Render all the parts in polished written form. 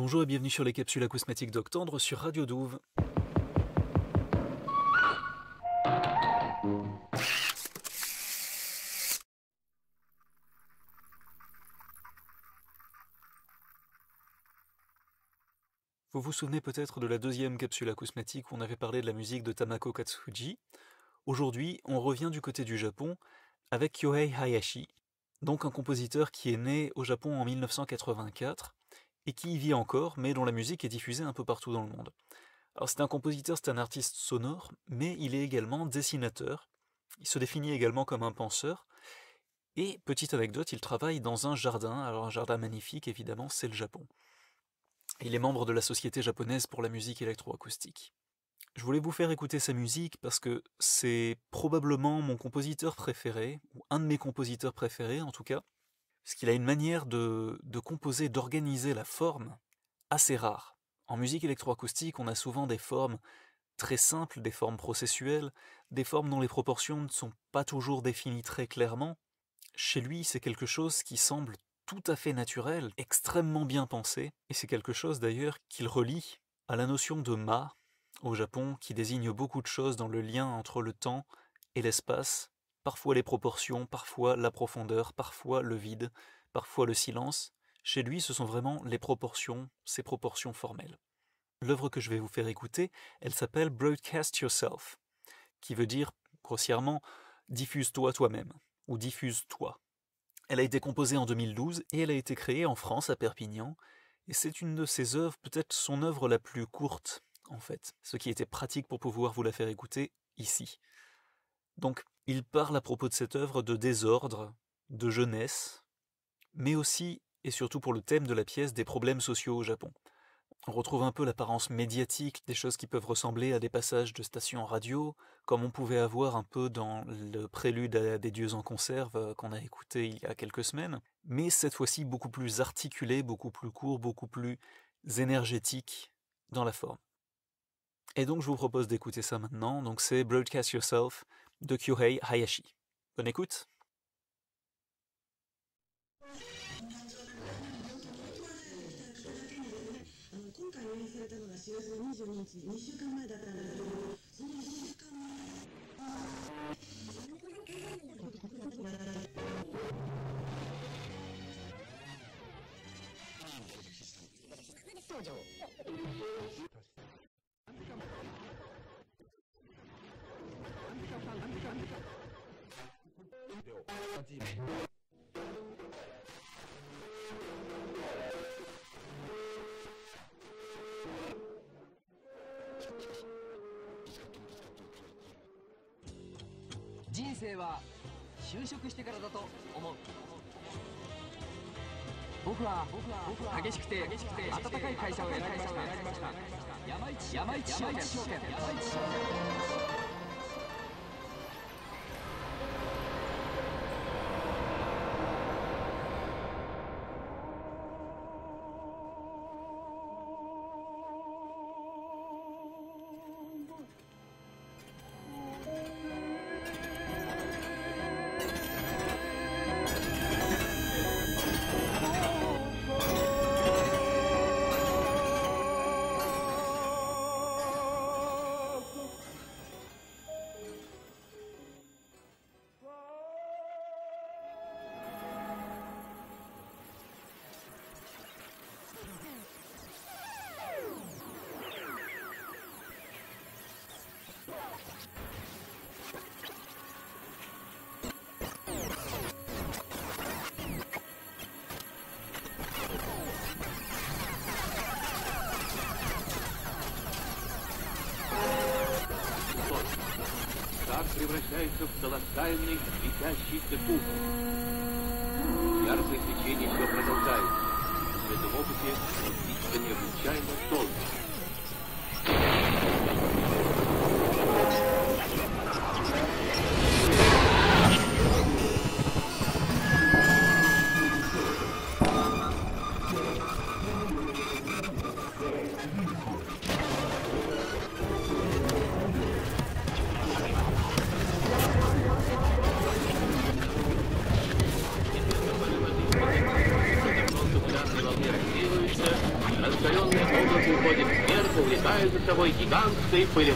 Bonjour et bienvenue sur les capsules acousmatiques d'Octandre sur Radio Douve. Vous vous souvenez peut-être de la deuxième capsule acousmatique où on avait parlé de la musique de Tamako Katsuji. Aujourd'hui, on revient du côté du Japon avec Kyohei Hayashi, donc un compositeur qui est né au Japon en 1984 et qui y vit encore, mais dont la musique est diffusée un peu partout dans le monde. Alors c'est un compositeur, c'est un artiste sonore, mais il est également dessinateur. Il se définit également comme un penseur. Et, petite anecdote, il travaille dans un jardin, alors un jardin magnifique évidemment, c'est le Japon. Il est membre de la Société japonaise pour la musique électroacoustique. Je voulais vous faire écouter sa musique parce que c'est probablement mon compositeur préféré, ou un de mes compositeurs préférés en tout cas, parce qu'il a une manière de composer, d'organiser la forme assez rare. En musique électroacoustique, on a souvent des formes très simples, des formes processuelles, des formes dont les proportions ne sont pas toujours définies très clairement. Chez lui, c'est quelque chose qui semble tout à fait naturel, extrêmement bien pensé, et c'est quelque chose d'ailleurs qu'il relie à la notion de ma au Japon, qui désigne beaucoup de choses dans le lien entre le temps et l'espace, parfois les proportions, parfois la profondeur, parfois le vide, parfois le silence. Chez lui, ce sont vraiment les proportions, ces proportions formelles. L'œuvre que je vais vous faire écouter, elle s'appelle Broadcast Yourself, qui veut dire, grossièrement, diffuse-toi toi-même, ou diffuse-toi. Elle a été composée en 2012 et elle a été créée en France, à Perpignan, et c'est une de ses œuvres, peut-être son œuvre la plus courte, en fait, ce qui était pratique pour pouvoir vous la faire écouter ici. Donc, il parle à propos de cette œuvre de désordre, de jeunesse, mais aussi, et surtout pour le thème de la pièce, des problèmes sociaux au Japon. On retrouve un peu l'apparence médiatique, des choses qui peuvent ressembler à des passages de stations radio, comme on pouvait avoir un peu dans le prélude à Des dieux en conserve qu'on a écouté il y a quelques semaines, mais cette fois-ci beaucoup plus articulé, beaucoup plus court, beaucoup plus énergétique dans la forme. Et donc je vous propose d'écouter ça maintenant, donc c'est Broadcast Yourself de Kyohei Hayashi. Bonne écoute! Превращается в колоссальный светящийся куб. Яркое свечение все продолжается. В этом опыте птица необычайно долго. Раздает вылетая за собой гигантской пылевой.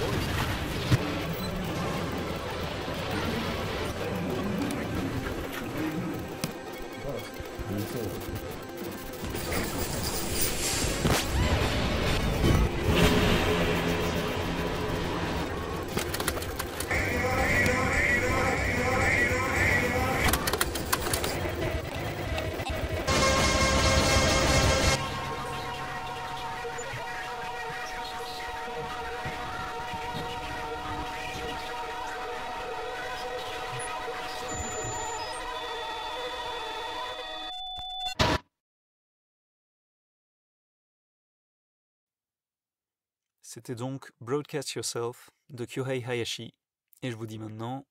C'était donc Broadcast Yourself de Kyohei Hayashi, et je vous dis maintenant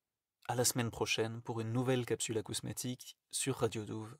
à la semaine prochaine pour une nouvelle capsule acousmatique sur Radio Douve.